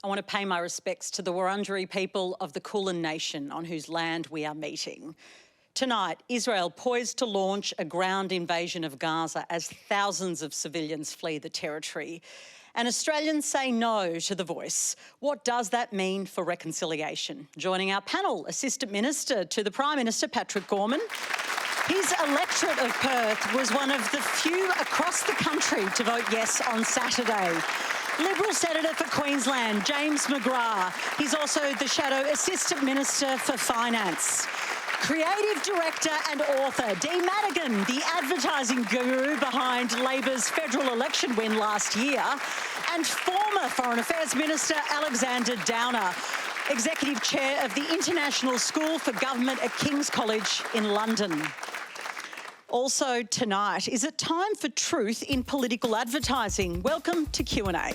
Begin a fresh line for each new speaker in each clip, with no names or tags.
I want to pay my respects to the Wurundjeri people of the Kulin Nation on whose land we are meeting. Tonight, Israel poised to launch a ground invasion of Gaza as thousands of civilians flee the territory. And Australians say no to the voice. What does that mean for reconciliation? Joining our panel, Assistant Minister to the Prime Minister, Patrick Gorman. His electorate of Perth was one of the few across the country to vote yes on Saturday. Liberal Senator for Queensland, James McGrath. He's also the Shadow Assistant Minister for Finance. Creative Director and author, Madigan, the advertising guru behind Labor's federal election win last year. And former Foreign Affairs Minister, Alexander Downer, Executive Chair of the International School for Government at King's College in London. Also tonight, is it time for truth in political advertising? Welcome to Q&A.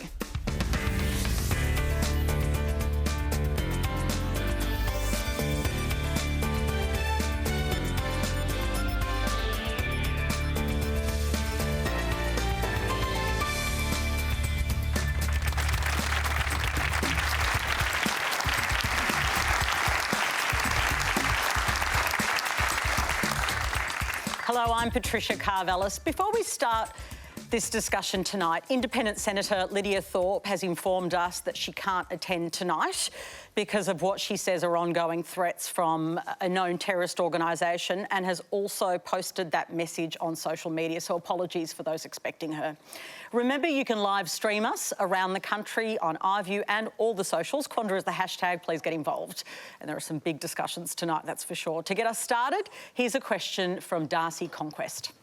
Hello, I'm Patricia Carvelis. Before we start this discussion tonight, Independent Senator Lydia Thorpe has informed us that she can't attend tonight because of what she says are ongoing threats from a known terrorist organisation, and has also posted that message on social media, so apologies for those expecting her. Remember, you can live stream us around the country on iView and all the socials. Quandra is the hashtag, please get involved. And there are some big discussions tonight, that's for sure. To get us started, here's a question from Darcy Conquest.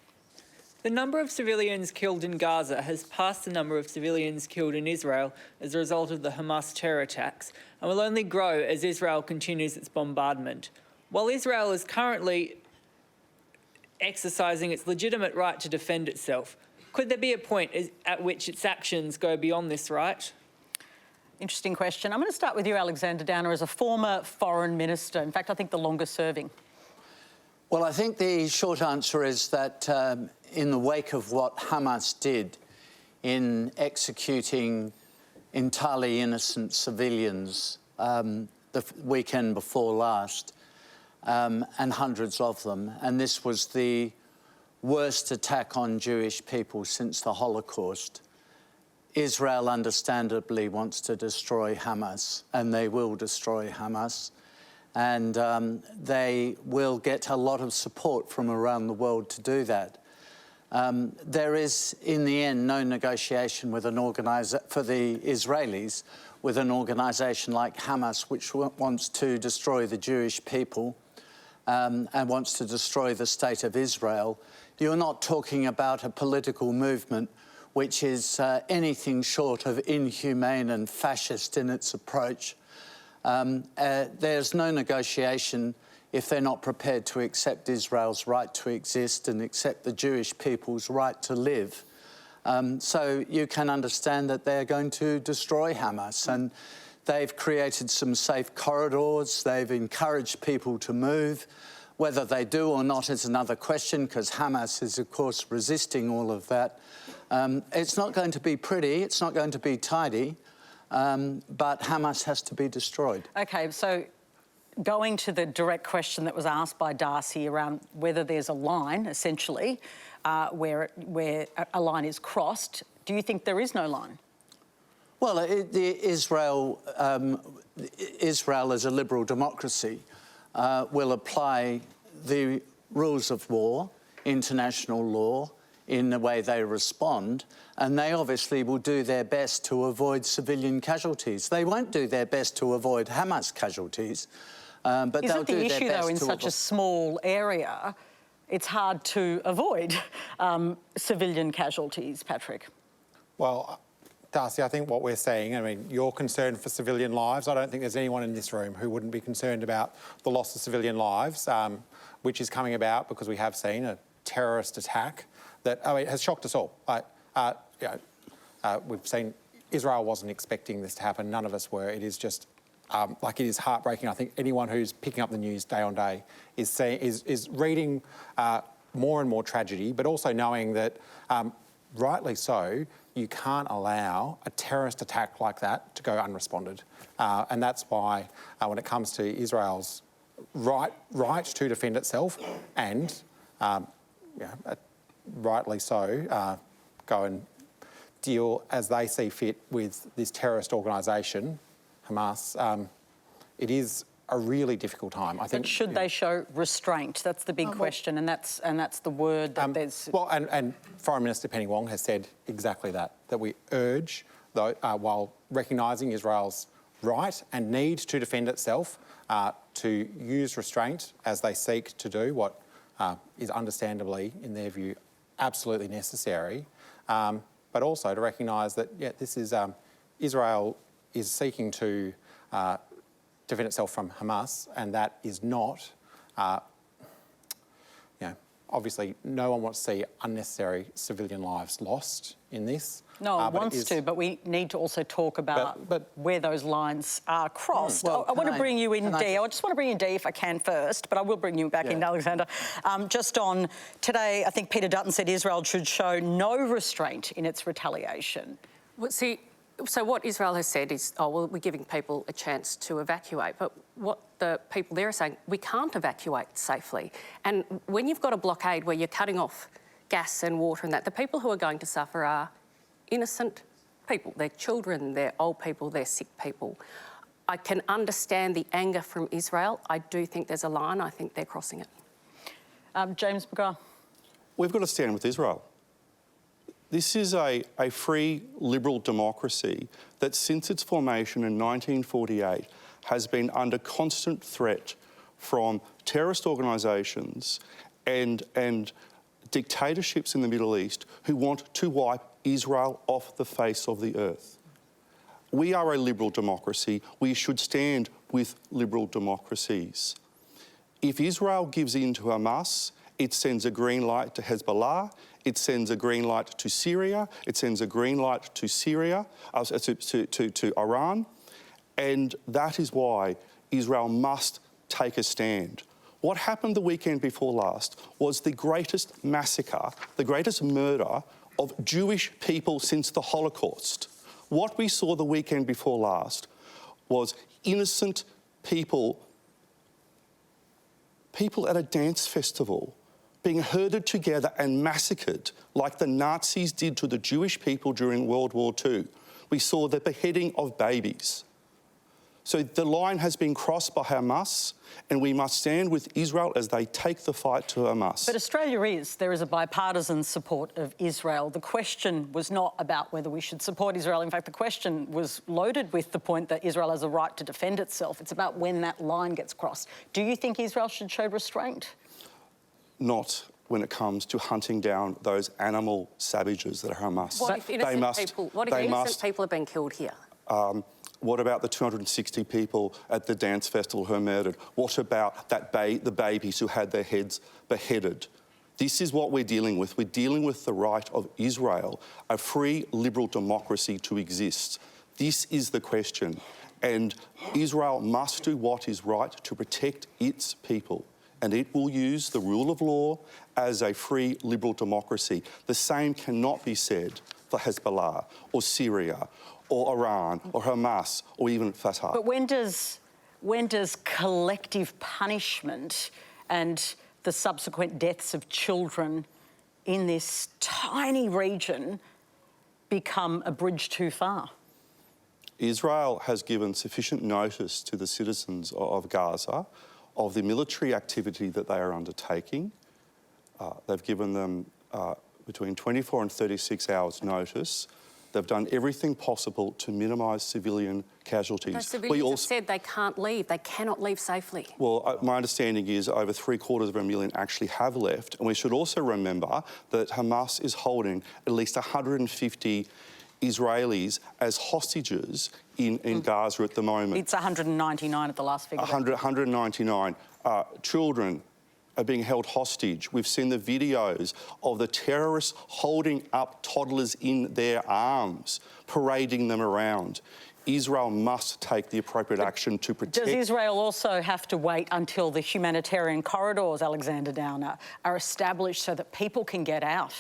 The number of civilians killed in Gaza has passed the number of civilians killed in Israel as a result of the Hamas terror attacks, and will only grow as Israel continues its bombardment. While Israel is currently exercising its legitimate right to defend itself, could there be a point at which its actions go beyond this right?
Interesting question. I'm going to start with you, Alexander Downer, as a former foreign minister. In fact, I think the longest serving.
Well, I think the short answer is that in the wake of what Hamas did in executing entirely innocent civilians the weekend before last, and hundreds of them, and this was the worst attack on Jewish people since the Holocaust, Israel understandably wants to destroy Hamas, and they will destroy Hamas. And they will get a lot of support from around the world to do that. There is, in the end, no negotiation with an for the Israelis with an organisation like Hamas, which wants to destroy the Jewish people and wants to destroy the state of Israel. You're not talking about a political movement which is anything short of inhumane and fascist in its approach. There's no negotiation if they're not prepared to accept Israel's right to exist and accept the Jewish people's right to live. So you can understand that they're going to destroy Hamas, and they've created some safe corridors. They've encouraged people to move. Whether they do or not is another question, because Hamas is, of course, resisting all of that. It's not going to be pretty. It's not going to be tidy. But Hamas has to be destroyed. OK, so going to the direct question that was asked by Darcy around whether there's a line, essentially, where a line is crossed, do you think there is no line? Well, Israel as a liberal democracy will apply the rules of war, international law, in the way they respond, and they obviously will do their best to avoid civilian casualties. They won't do their best to avoid Hamas casualties, but they'll do their best to... Isn't the issue, though, in such a small area, it's hard to avoid civilian casualties, Patrick?
Well, Darcy, I think what we're saying, I mean, you're concerned for civilian lives. I don't think there's anyone in this room who wouldn't be concerned about the loss of civilian lives, which is coming about because we have seen a terrorist attack that has shocked us all. We've seen Israel wasn't expecting this to happen. None of us were. It is just it is heartbreaking. I think anyone who's picking up the news day on day is reading more and more tragedy, but also knowing that, rightly so, you can't allow a terrorist attack like that to go unresponded. And that's why when it comes to Israel's right to defend itself and, rightly so, go and deal as they see fit with this terrorist organisation, Hamas, it is a really difficult time. I think.
But should they show restraint? That's the big question, and that's the word that there's.
Well, and Foreign Minister Penny Wong has said exactly that we urge, though, while recognising Israel's right and need to defend itself, to use restraint as they seek to do what is understandably, in their view, absolutely necessary, but also to recognise that, this is Israel is seeking to defend itself from Hamas, and that is not, obviously no one wants to see unnecessary civilian lives lost in this.
No one wants to, but we need to also talk about where those lines are crossed.
Well,
I want to bring you in, Dee.
I
I just want to bring you in, Dee, if I can first, but I will bring you back in, Alexander. Just on today, I think Peter Dutton said Israel should show no restraint in its retaliation.
Well, see, so what Israel has said is, oh, well, we're giving people a chance to evacuate. But what the people there are saying, we can't evacuate safely. And when you've got a blockade where you're cutting off gas and water and that, the people who are going to suffer are innocent people. They're children, they're old people, they're sick people. I can understand the anger from Israel. I do think there's a line. I think they're crossing it.
James McGrath.
We've got to stand with Israel. This is a free, liberal democracy that since its formation in 1948 has been under constant threat from terrorist organisations and dictatorships in the Middle East who want to wipe Israel off the face of the earth. We are a liberal democracy. We should stand with liberal democracies. If Israel gives in to Hamas, it sends a green light to Hezbollah, it sends a green light to Syria, it sends a green light to Syria, to Iran, and that is why Israel must take a stand. What happened the weekend before last was the greatest massacre, the greatest murder of Jewish people since the Holocaust. What we saw the weekend before last was innocent people at a dance festival being herded together and massacred like the Nazis did to the Jewish people during World War II. We saw the beheading of babies. So the line has been crossed by Hamas, and we must stand with Israel as they take the fight to Hamas.
But there is a bipartisan support of Israel. The question was not about whether we should support Israel. In fact, the question was loaded with the point that Israel has a right to defend itself. It's about when that line gets crossed. Do you think Israel should show restraint?
Not when it comes to hunting down those animal savages that are Hamas.
What if innocent people have been killed here?
What about the 260 people at the dance festival who were murdered? What about the babies who had their heads beheaded? This is what we're dealing with. We're dealing with the right of Israel, a free, liberal democracy, to exist. This is the question. And Israel must do what is right to protect its people. And it will use the rule of law as a free, liberal democracy. The same cannot be said for Hezbollah or Syria or Iran or Hamas or even Fatah.
But when does collective punishment and the subsequent deaths of children in this tiny region become a bridge too far?
Israel has given sufficient notice to the citizens of Gaza of the military activity that they are undertaking. They've given them between 24 and 36 hours notice. They've done everything possible to minimise civilian casualties.
Those civilians have said they can't leave. They cannot leave safely.
Well, my understanding is over 750,000 actually have left. And we should also remember that Hamas is holding at least 150 Israelis as hostages in Gaza at the moment.
It's 199 at the last figure.
199. Children are being held hostage. We've seen the videos of the terrorists holding up toddlers in their arms, parading them around. Israel must take the appropriate action to protect...
Does Israel also have to wait until the humanitarian corridors, Alexander Downer, are established so that people can get out?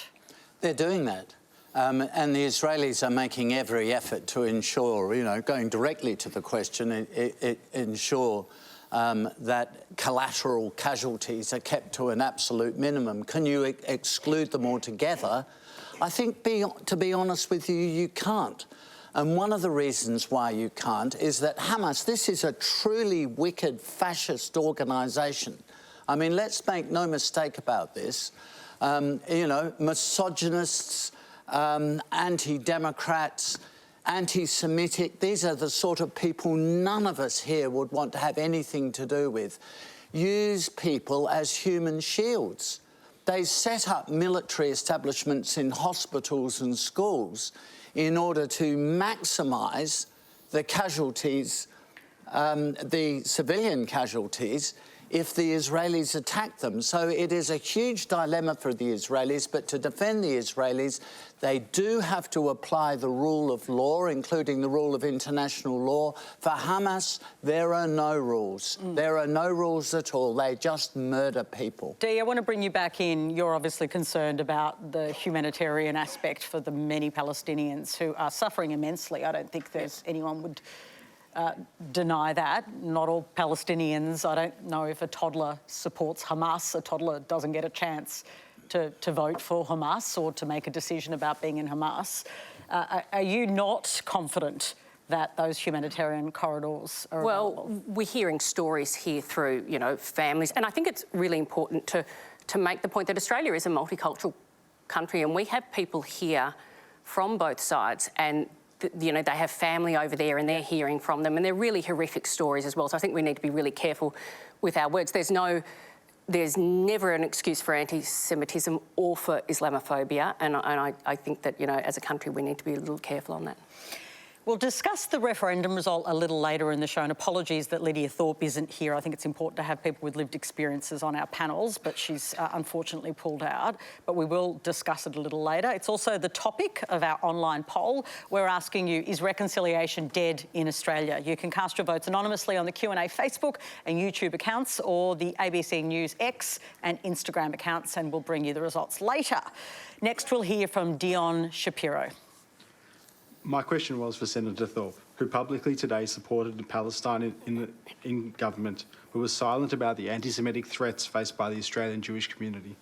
They're doing that. And the Israelis are making every effort to ensure, going directly to the question, ensure that collateral casualties are kept to an absolute minimum. Can you exclude them altogether? I think, to be honest with you, you can't. And one of the reasons why you can't is that Hamas, this is a truly wicked fascist organisation. I mean, let's make no mistake about this. Misogynists, anti-democrats, anti-Semitic, these are the sort of people none of us here would want to have anything to do with, use people as human shields. They set up military establishments in hospitals and schools in order to maximise the casualties, the civilian casualties, if the Israelis attack them. So it is a huge dilemma for the Israelis, but to defend the Israelis, they do have to apply the rule of law, including the rule of international law. For Hamas, there are no rules. There are no rules at all. They just murder people.
Dee, I want to bring you back in. You're obviously concerned about the humanitarian aspect for the many Palestinians who are suffering immensely. I don't think there's anyone would deny that. Not all Palestinians. I don't know if a toddler supports Hamas. A toddler doesn't get a chance to vote for Hamas or to make a decision about being in Hamas. Are you not confident that those humanitarian corridors are available?
Well, we're hearing stories here through, families, and I think it's really important to make the point that Australia is a multicultural country, and we have people here from both sides, and they have family over there and they're hearing from them, and they're really horrific stories as well. So I think we need to be really careful with our words. There's never an excuse for anti-Semitism or for Islamophobia, and I think that, as a country, we need to be a little careful on that.
We'll discuss the referendum result a little later in the show, and apologies that Lydia Thorpe isn't here. I think it's important to have people with lived experiences on our panels, but she's unfortunately pulled out. But we will discuss it a little later. It's also the topic of our online poll. We're asking you, is reconciliation dead in Australia? You can cast your votes anonymously on the Q+A Facebook and YouTube accounts, or the ABC News X and Instagram accounts, and we'll bring you the results later. Next, we'll hear from Dion Shapiro.
My question was for Senator Thorpe, who publicly today supported Palestine in government, but was silent about the anti-Semitic threats faced by the Australian Jewish community.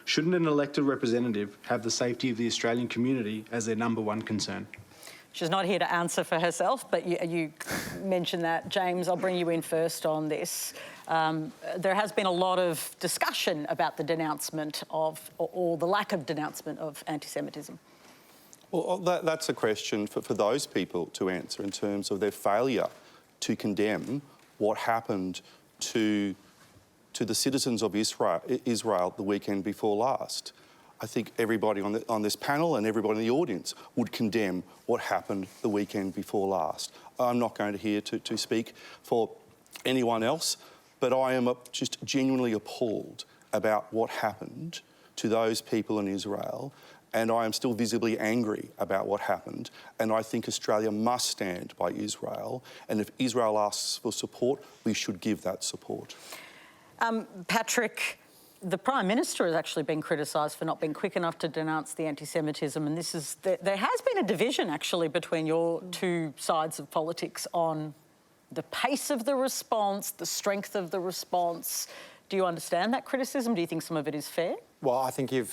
Shouldn't an elected representative have the safety of the Australian community as their #1 concern?
She's not here to answer for herself, but you mentioned that. James, I'll bring you in first on this. There has been a lot of discussion about the denouncement of, or the lack of denouncement of anti-Semitism.
Well, that's a question for those people to answer in terms of their failure to condemn what happened to the citizens of Israel the weekend before last. I think everybody on this panel and everybody in the audience would condemn what happened the weekend before last. I'm not going to here to speak for anyone else, but I am just genuinely appalled about what happened to those people in Israel, and I am still visibly angry about what happened, and I think Australia must stand by Israel, and if Israel asks for support, we should give that support.
Patrick, the Prime Minister has actually been criticised for not being quick enough to denounce the anti-Semitism, and there has been a division actually between your two sides of politics on the pace of the response, the strength of the response. Do you understand that criticism? Do you think some of it is fair?
Well, I think you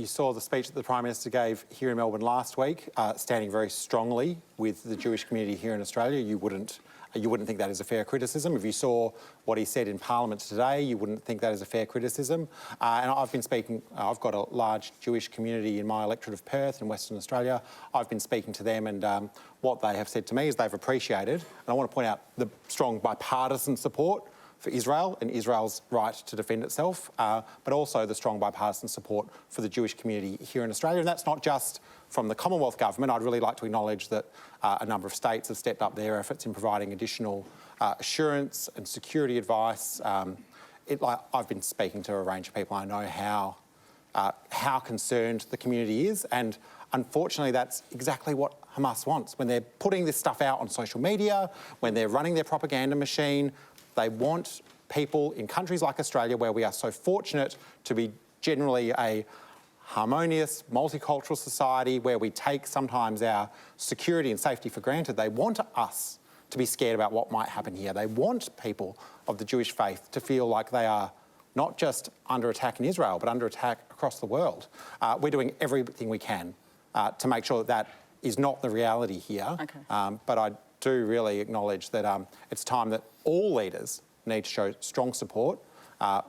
saw the speech that the Prime Minister gave here in Melbourne last week, standing very strongly with the Jewish community here in Australia. You wouldn't think that is a fair criticism. If you saw what he said in Parliament today, you wouldn't think that is a fair criticism. And I've been speaking, I've got a large Jewish community in my electorate of Perth in Western Australia. I've been speaking to them, and what they have said to me is they've appreciated, and I want to point out the strong bipartisan support for Israel and Israel's right to defend itself, but also the strong bipartisan support for the Jewish community here in Australia. And that's not just from the Commonwealth Government. I'd really like to acknowledge that a number of states have stepped up their efforts in providing additional assurance and security advice. I've been speaking to a range of people. I know how concerned the community is, and unfortunately that's exactly what Hamas wants. When they're putting this stuff out on social media, when they're running their propaganda machine, they want people in countries like Australia, where we are so fortunate to be generally a harmonious, multicultural society where we take sometimes our security and safety for granted. They want us to be scared about what might happen here. They want people of the Jewish faith to feel like they are not just under attack in Israel, but under attack across the world. We're doing everything we can to make sure that that is not the reality here.
Okay.
But I do really acknowledge that it's time that all leaders need to show strong support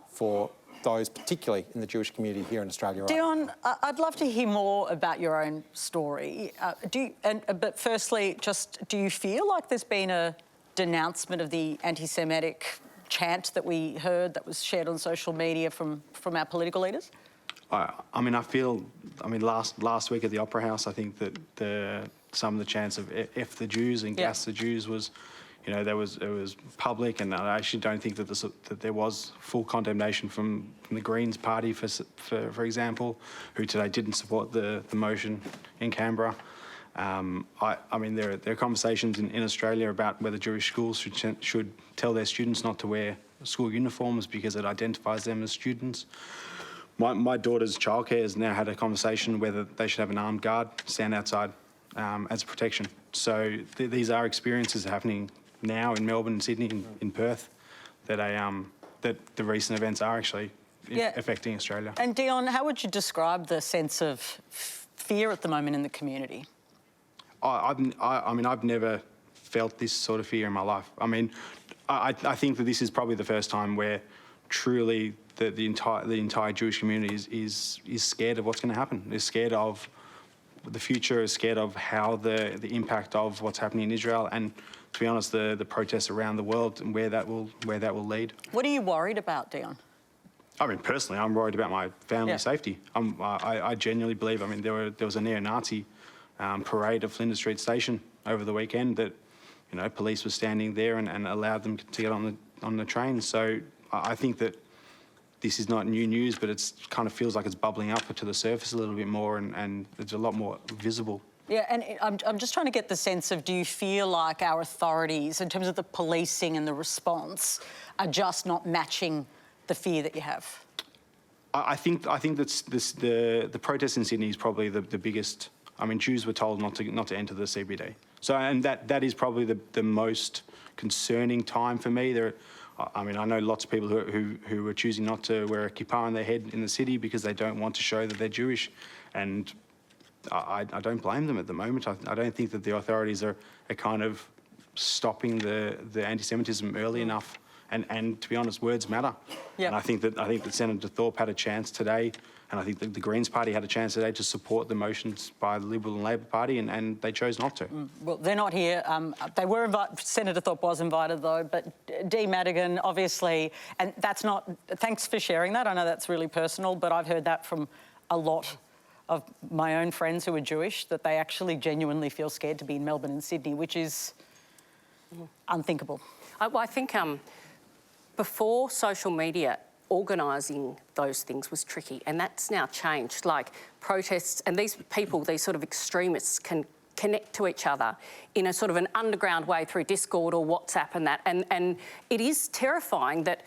for those, particularly in the Jewish community here in Australia. Right?
Dion, I'd love to hear more about your own story. But firstly, do you feel like there's been a denouncement of the anti-Semitic chant that we heard that was shared on social media from our political leaders?
I mean, last week at the Opera House, I think that some of the chants of "F the Jews" and "Gas the Jews" was, you know, it was public, and I actually don't think that there was full condemnation from the Greens party, for example, who today didn't support the motion in Canberra. I mean, there are conversations in Australia about whether Jewish schools should tell their students not to wear school uniforms because it identifies them as students. My daughter's childcare has now had a conversation whether they should have an armed guard stand outside as a protection. So these are experiences happening now in Melbourne and Sydney and in Perth that the recent events are actually affecting Australia.
And Dion, how would you describe the sense of fear at the moment in the community?
I mean, I've never felt this sort of fear in my life. I mean, I think that this is probably the first time where truly the entire Jewish community is scared of what's going to happen. Is scared of the future. Is scared of how the impact of what's happening in Israel, and to be honest, the protests around the world and where that will lead.
What are you worried about, Dion?
I mean, personally, I'm worried about my family's safety. I genuinely believe. I mean, there was a neo-Nazi parade of Flinders Street Station over the weekend that, you know, police were standing there and allowed them to get on the train. So I think that this is not new news, but it's kind of feels like it's bubbling up to the surface a little bit more, and it's a lot more visible.
Yeah, and I'm just trying to get the sense of, do you feel like our authorities, in terms of the policing and the response, are just not matching the fear that you have?
I think that's the protest in Sydney is probably the biggest. I mean, Jews were told not to enter the CBD. So, and that is probably the most concerning time for me. I mean, I know lots of people who are choosing not to wear a kippah on their head in the city because they don't want to show that they're Jewish, and I don't blame them at the moment. I don't think that the authorities are kind of stopping the anti-Semitism early enough. And to be honest, words matter. Yeah. And I think that Senator Thorpe had a chance today, and I think that the Greens Party had a chance today to support the motions by the Liberal and Labor Party, and they chose not to.
Well, they're not here. They were invited. Senator Thorpe was invited, though. But Madigan, obviously, and that's not. Thanks for sharing that. I know that's really personal, but I've heard that from a lot of my own friends who are Jewish, that they actually genuinely feel scared to be in Melbourne and Sydney, which is unthinkable.
I think before social media, organising those things was tricky, and that's now changed. Like protests, and these people, these sort of extremists, can connect to each other in a sort of an underground way through Discord or WhatsApp and that. And it is terrifying that,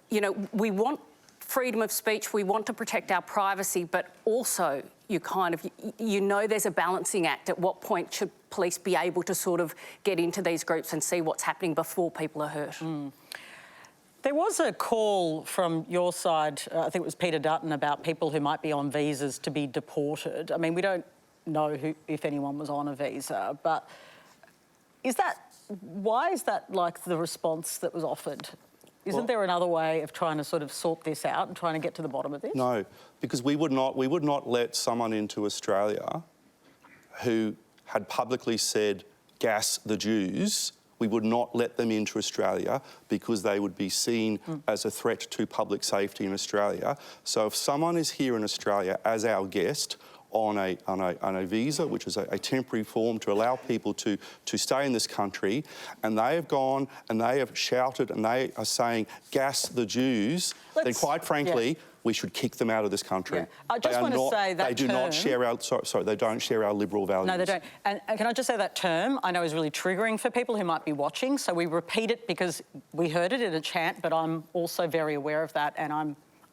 you know, we want freedom of speech, we want to protect our privacy, but also you know there's a balancing act. At what point should police be able to sort of get into these groups and see what's happening before people are hurt?
There was a call from your side, I think it was Peter Dutton, about people who might be on visas to be deported. I mean, we don't know if anyone was on a visa, but why is that like the response that was offered? Isn't there another way of trying to sort of sort this out and trying to get to the bottom of this?
No, because we would not let someone into Australia who had publicly said, "Gas the Jews." We would not let them into Australia because they would be seen as a threat to public safety in Australia. So if someone is here in Australia as our guest on a visa, which is a temporary form to allow people to stay in this country, and they have gone and they have shouted and they are saying, "Gas the Jews," then quite frankly, we should kick them out of this country.
Yeah. I just want to say that
they do not share our they don't share our liberal values.
No, they don't. And can I just say that term I know is really triggering for people who might be watching. So we repeat it because we heard it in a chant, but I'm also very aware of that. And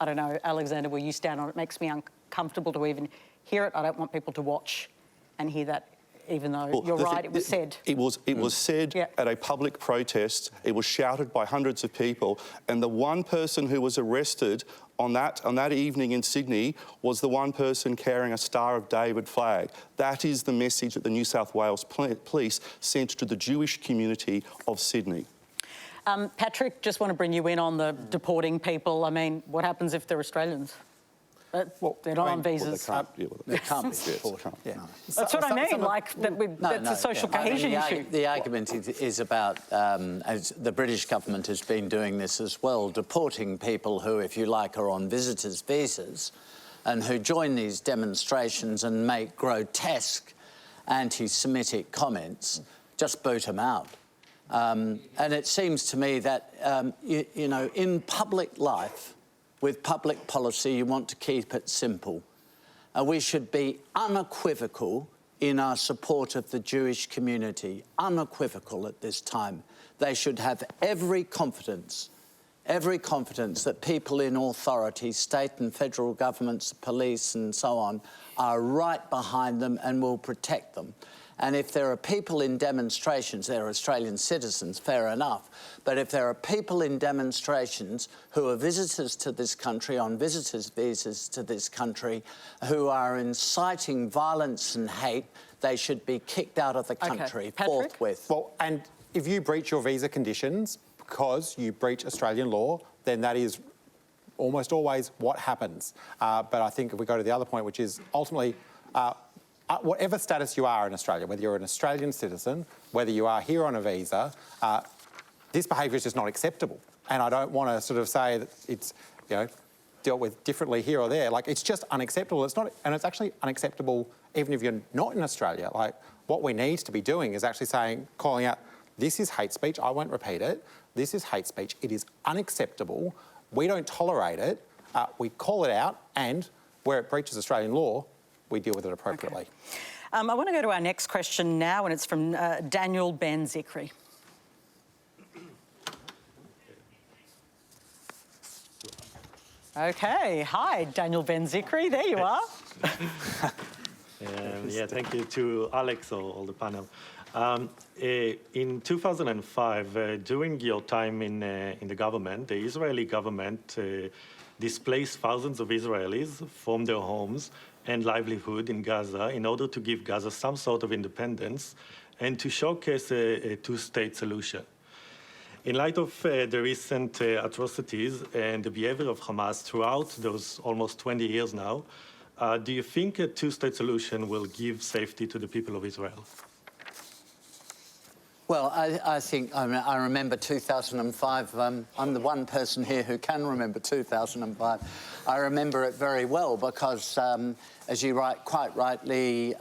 I don't know, Alexander, where you stand on it makes me comfortable to even hear it. I don't want people to watch and hear that, even though you're right, it was said.
It was said at a public protest. It was shouted by hundreds of people, and the one person who was arrested on that evening in Sydney was the one person carrying a Star of David flag. That is the message that the New South Wales Police sent to the Jewish community of Sydney.
Patrick, just want to bring you in on the deporting people. I mean, what happens if they're Australians? They're not on visas.
They can't be deported.
That's what I mean, that's a social cohesion issue.
The argument is about, as the British government has been doing this as well, deporting people who, if you like, are on visitors' visas and who join these demonstrations and make grotesque anti-Semitic comments, just boot them out. And it seems to me that, you know, in public life, with public policy, you want to keep it simple. We should be unequivocal in our support of the Jewish community, unequivocal at this time. They should have every confidence that people in authority, state and federal governments, police and so on, are right behind them and will protect them. And if there are people in demonstrations, they're Australian citizens, fair enough, but if there are people in demonstrations who are visitors to this country, on visitors' visas to this country, who are inciting violence and hate, they should be kicked out of the country forthwith.
Well, and if you breach your visa conditions because you breach Australian law, then that is almost always what happens. But I think if we go to the other point, which is ultimately, whatever status you are in Australia, whether you're an Australian citizen, whether you are here on a visa, this behaviour is just not acceptable. And I don't want to sort of say that it's, you know, dealt with differently here or there. Like, it's just unacceptable. It's not, and it's actually unacceptable even if you're not in Australia. Like, what we need to be doing is actually saying, calling out, this is hate speech. I won't repeat it. This is hate speech. It is unacceptable. We don't tolerate it. We call it out, and where it breaches Australian law, we deal with it appropriately.
I want to go to our next question now, and it's from Daniel Ben-Zikri. Okay, hi, Daniel Ben-Zikri, there you are.
Yeah, thank you to Alex or all the panel. In 2005, during your time in the government, the Israeli government displaced thousands of Israelis from their homes and livelihood in Gaza in order to give Gaza some sort of independence and to showcase a two-state solution. In light of the recent atrocities and the behavior of Hamas throughout those almost 20 years now, do you think a two-state solution will give safety to the people of Israel?
Well, I think, I remember 2005. I'm the one person here who can remember 2005. I remember it very well because, as you quite rightly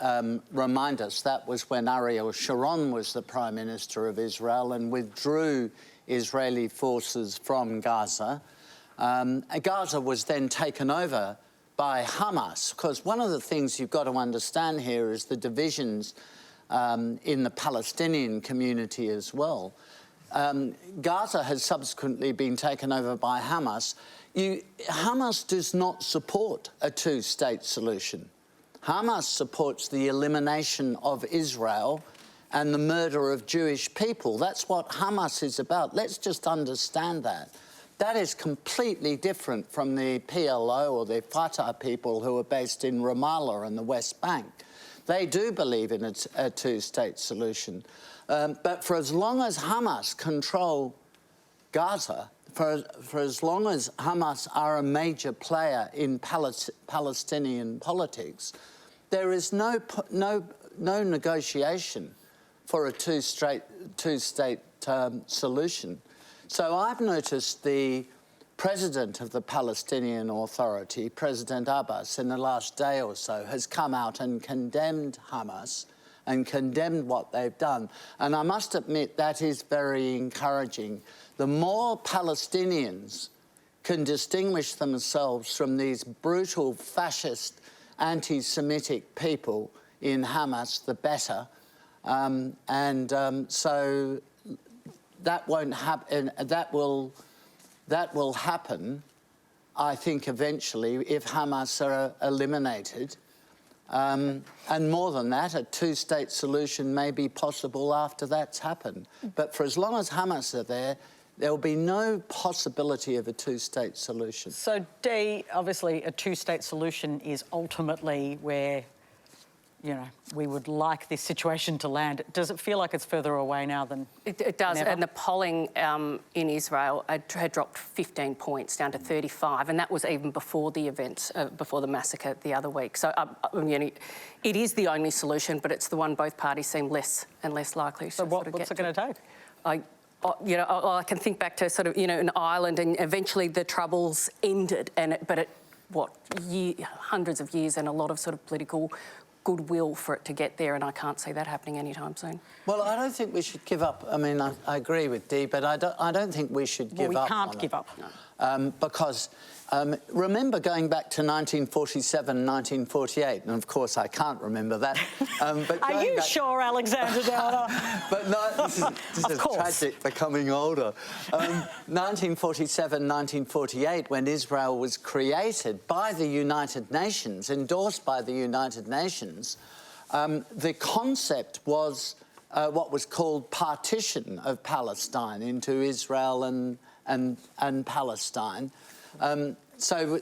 remind us, that was when Ariel Sharon was the Prime Minister of Israel and withdrew Israeli forces from Gaza. Gaza was then taken over by Hamas, because one of the things you've got to understand here is the divisions in the Palestinian community as well. Gaza has subsequently been taken over by Hamas. Hamas does not support a two-state solution. Hamas supports the elimination of Israel and the murder of Jewish people. That's what Hamas is about. Let's just understand that. That is completely different from the PLO or the Fatah people who are based in Ramallah and the West Bank. They do believe in a two-state solution. But for as long as Hamas control Gaza, for as long as Hamas are a major player in Palestinian politics, there is no negotiation for a two-state solution. So I've noticed the president of the Palestinian Authority, President Abbas, in the last day or so, has come out and condemned Hamas and condemned what they've done. And I must admit that is very encouraging. The more Palestinians can distinguish themselves from these brutal, fascist, anti-Semitic people in Hamas, the better. So that won't happen. That will happen I think eventually, if Hamas are eliminated, and more than that, a two-state solution may be possible after that's happened. But for as long as Hamas are there will be no possibility of a two-state solution.
So, Dee, obviously a two-state solution is ultimately where, you know, we would like this situation to land. Does it feel like it's further away now than
It does,
ever?
and the polling in Israel had dropped 15 points down to 35, and that was even before the events, before the massacre the other week. So, you know, it is the only solution, but it's the one both parties seem less and less likely to
So what's it going to take?
You know, I can think back to sort of, you know, an island, and eventually the Troubles ended, but hundreds of years and a lot of sort of political goodwill for it to get there, and I can't see that happening anytime soon.
Well, I don't think we should give up. I mean, I agree with Dee, but I don't think we should give up.
We can't give up.
No. Because remember going back to 1947, 1948, and of course I can't remember that. But
Are you sure, Alexander Downer?
But no, this is tragic, becoming older. 1947, 1948, when Israel was created by the United Nations, endorsed by the United Nations, the concept was what was called partition of Palestine into Israel and Palestine. So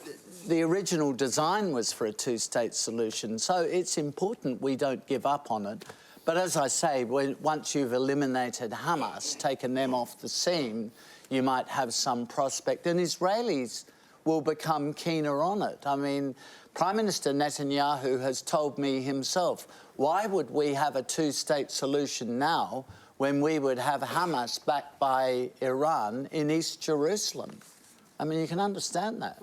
the original design was for a two-state solution. So it's important we don't give up on it. But as I say, once you've eliminated Hamas, taken them off the scene, you might have some prospect. And Israelis will become keener on it. I mean, Prime Minister Netanyahu has told me himself, why would we have a two-state solution now when we would have Hamas backed by Iran in East Jerusalem? I mean, you can understand that.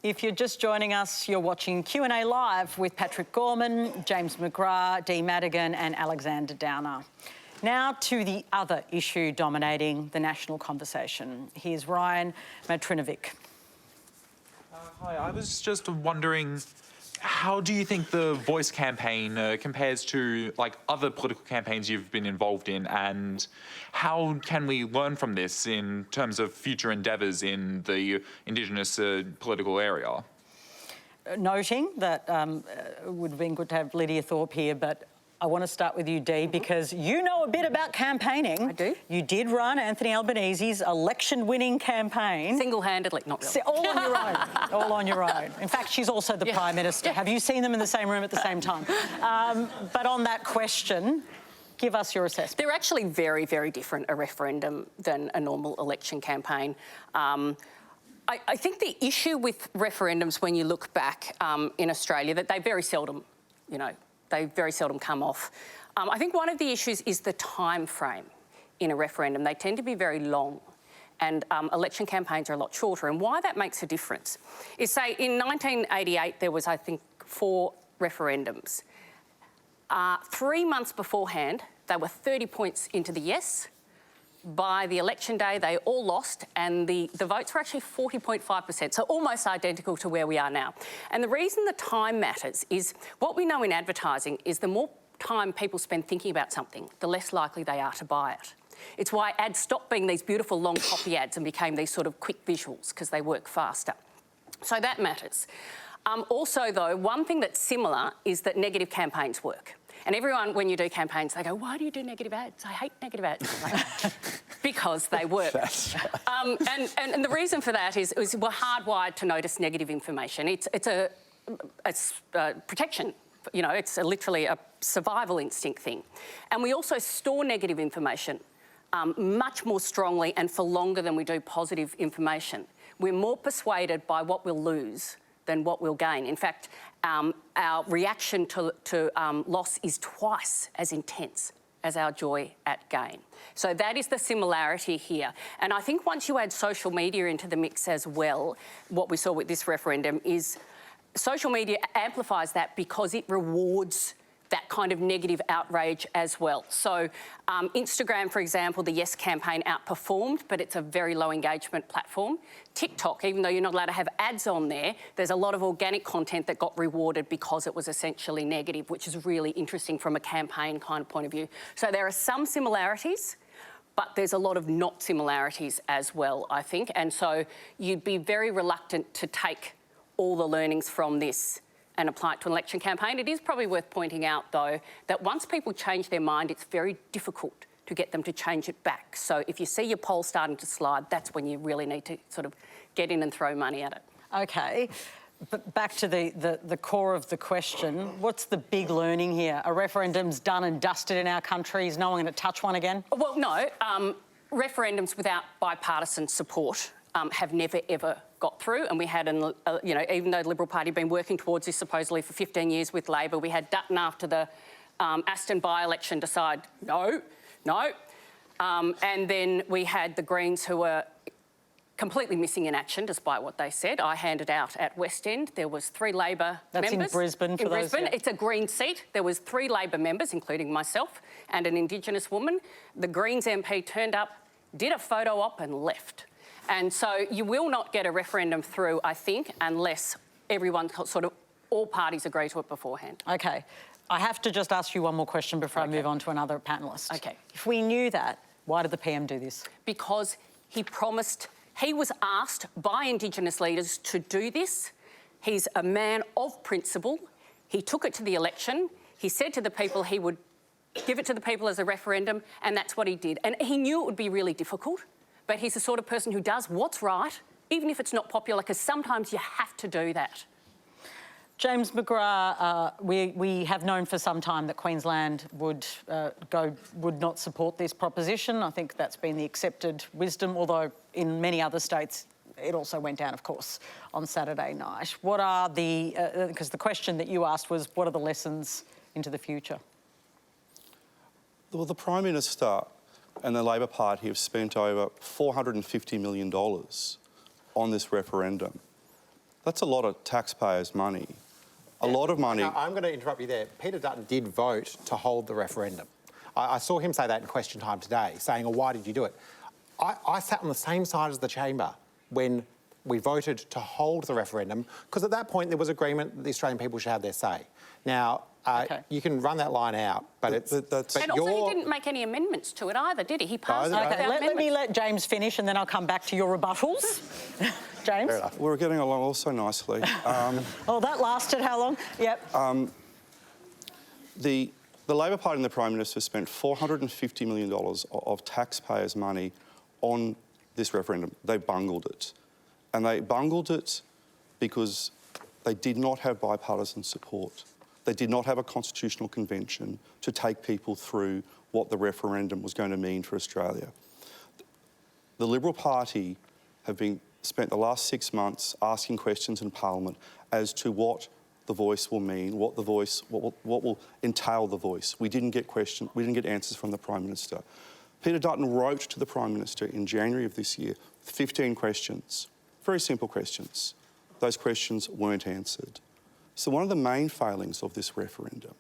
If you're just joining us, you're watching Q&A Live with Patrick Gorman, James McGrath, Dee Madigan and Alexander Downer. Now to the other issue dominating the national conversation. Here's Ryan Matrinovic.
Hi, I was just wondering, how do you think the Voice campaign compares to other political campaigns you've been involved in, and how can we learn from this in terms of future endeavours in the Indigenous political area?
Noting that it would have been good to have Lydia Thorpe here, but I want to start with you, Dee, because you know a bit about campaigning.
I do.
You did run Anthony Albanese's election-winning campaign.
Single-handedly, not really.
All on your own. All on your own. In fact, she's also the Prime Minister. Have you seen them in the same room at the same time? But on that question, give us your assessment.
They're actually very, very different, a referendum, than a normal election campaign. I think the issue with referendums, when you look back in Australia, that they very seldom, you know, they very seldom come off. I think one of the issues is the time frame in a referendum. They tend to be very long, and election campaigns are a lot shorter. And why that makes a difference is, say, in 1988, there was, I think, 4 referendums. 3 months beforehand, they were 30 points into the yes. By the election day, they all lost, and the votes were actually 40.5%, so almost identical to where we are now. And the reason the time matters is, what we know in advertising is the more time people spend thinking about something, the less likely they are to buy it. It's why ads stopped being these beautiful long copy ads and became these sort of quick visuals, because they work faster. So that matters. Also, though, one thing that's similar is that negative campaigns work. And everyone, when you do campaigns, they go, why do you do negative ads? I hate negative ads. Like, because they work.
That's right.
And the reason for that is we're hardwired to notice negative information. It's a protection. You know, it's literally a survival instinct thing. And we also store negative information much more strongly and for longer than we do positive information. We're more persuaded by what we'll lose than what we'll gain. In fact, our reaction to loss is twice as intense as our joy at gain. So that is the similarity here. And I think once you add social media into the mix as well, what we saw with this referendum is social media amplifies that because it rewards that kind of negative outrage as well. So Instagram, for example, the Yes campaign outperformed, but it's a very low engagement platform. TikTok, even though you're not allowed to have ads on there, there's a lot of organic content that got rewarded because it was essentially negative, which is really interesting from a campaign kind of point of view. So there are some similarities, but there's a lot of not similarities as well, I think. And so you'd be very reluctant to take all the learnings from this and apply it to an election campaign. It is probably worth pointing out, though, that once people change their mind, it's very difficult to get them to change it back. So if you see your poll starting to slide, that's when you really need to sort of get in and throw money at it.
OK. But back to the core of the question, what's the big learning here? A referendum's done and dusted in our country. Is no one going to touch one again?
Well, no. Referendums without bipartisan support have never, ever got through. And we had, you know, even though the Liberal Party had been working towards this supposedly for 15 years with Labor, we had Dutton after the Aston by-election decide no. And then we had the Greens who were completely missing in action, despite what they said. I handed out at West End. There was 3 Labor members.
That's in Brisbane, for those, yeah.
It's a Green seat. There was 3 Labor members, including myself and an Indigenous woman. The Greens MP turned up, did a photo op and left. And so you will not get a referendum through, I think, unless everyone sort of, all parties agree to it beforehand.
OK. I have to just ask you one more question before I move on to another panellist.
OK.
If we knew that, why did the PM do this?
Because he promised, he was asked by Indigenous leaders to do this. He's a man of principle. He took it to the election. He said to the people he would give it to the people as a referendum, and that's what he did. And he knew it would be really difficult, but he's the sort of person who does what's right, even if it's not popular, because sometimes you have to do that.
James McGrath, we have known for some time that Queensland would not support this proposition. I think that's been the accepted wisdom, although in many other states it also went down, of course, on Saturday night. What are the... because the question that you asked was, what are the lessons into the future?
Well, the Prime Minister and the Labor Party have spent over $450 million on this referendum. That's a lot of taxpayers' money. A lot of money.
I'm going to interrupt you there. Peter Dutton did vote to hold the referendum. I saw him say that in question time today, saying, oh, why did you do it? I sat on the same side as the chamber when we voted to hold the referendum, because at that point there was agreement that the Australian people should have their say. Now, you can run that line out, but it's...
and also he didn't make any amendments to it either, did he? He passed it without amendments.
Let me let James finish and then I'll come back to your rebuttals. James?
Fair enough. We're getting along also nicely.
Oh, that lasted how long? Yep.
The Labor Party and the Prime Minister spent $450 million of taxpayers' money on this referendum. They bungled it. And they bungled it because they did not have bipartisan support. They did not have a constitutional convention to take people through what the referendum was going to mean for Australia. The Liberal Party have spent the last 6 months asking questions in Parliament as to what the voice will mean, what will entail the voice. We didn't get answers from the Prime Minister. Peter Dutton wrote to the Prime Minister in January of this year, 15 questions, very simple questions. Those questions weren't answered. So one of the main failings of this referendum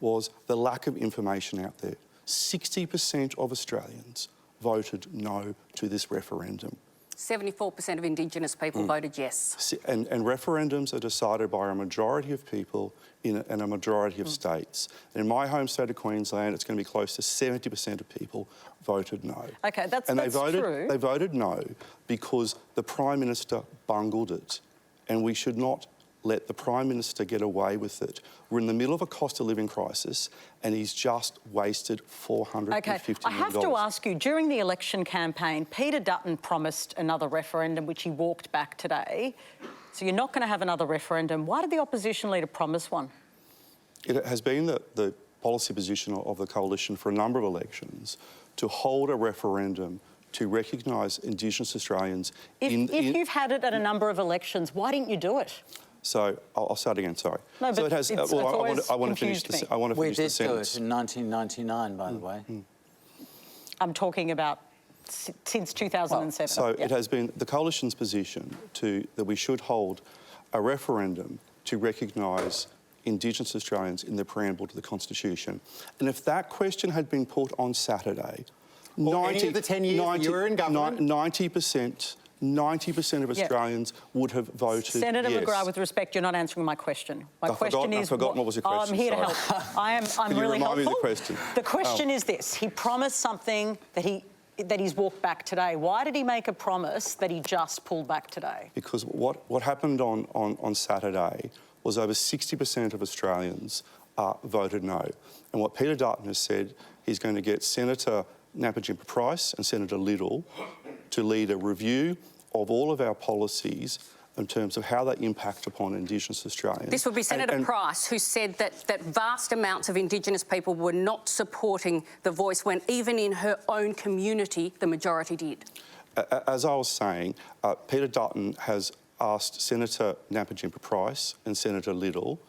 was the lack of information out there. 60% of Australians voted no to this referendum.
74% of Indigenous people voted yes.
And referendums are decided by a majority of people in a majority of states. In my home state of Queensland, it's going to be close to 70% of people voted no.
OK, that's
true. They voted no because the Prime Minister bungled it, and we should not let the Prime Minister get away with it. We're in the middle of a cost of living crisis and he's just wasted $450 million.
I have to ask you, during the election campaign, Peter Dutton promised another referendum, which he walked back today. So you're not going to have another referendum. Why did the opposition leader promise one?
It has been the policy position of the coalition for a number of elections to hold a referendum to recognise Indigenous Australians.
If you've had it at a number of elections, why didn't you do it?
So I'll start again. Sorry.
No, but
so it has. I want to finish the sentence.
We did do it in 1999, by the way.
I'm talking about since 2007.
So it has been the coalition's position that we should hold a referendum to recognise Indigenous Australians in the preamble to the Constitution. And if that question had been put on Saturday,
any of the 10 years you were in government?
90% 90% of Australians would have voted
Senator
yes.
McGrath, with respect, you're not answering my question. My question is...
I've forgotten what was the question.
I'm here
sorry.
to help. I'm
Can you
really
remind me of
helpful.
the question?
The question is this. He promised something that he's walked back today. Why did he make a promise that he just pulled back today?
Because what happened on Saturday was over 60% of Australians voted no. And what Peter Dutton has said, he's going to get Senator Nampijinpa-Price and Senator Liddle to lead a review of all of our policies in terms of how they impact upon Indigenous Australians.
This would be Senator Price, who said that vast amounts of Indigenous people were not supporting the Voice when even in her own community the majority did.
As I was saying, Peter Dutton has asked Senator Nampijinpa-Price and Senator Liddle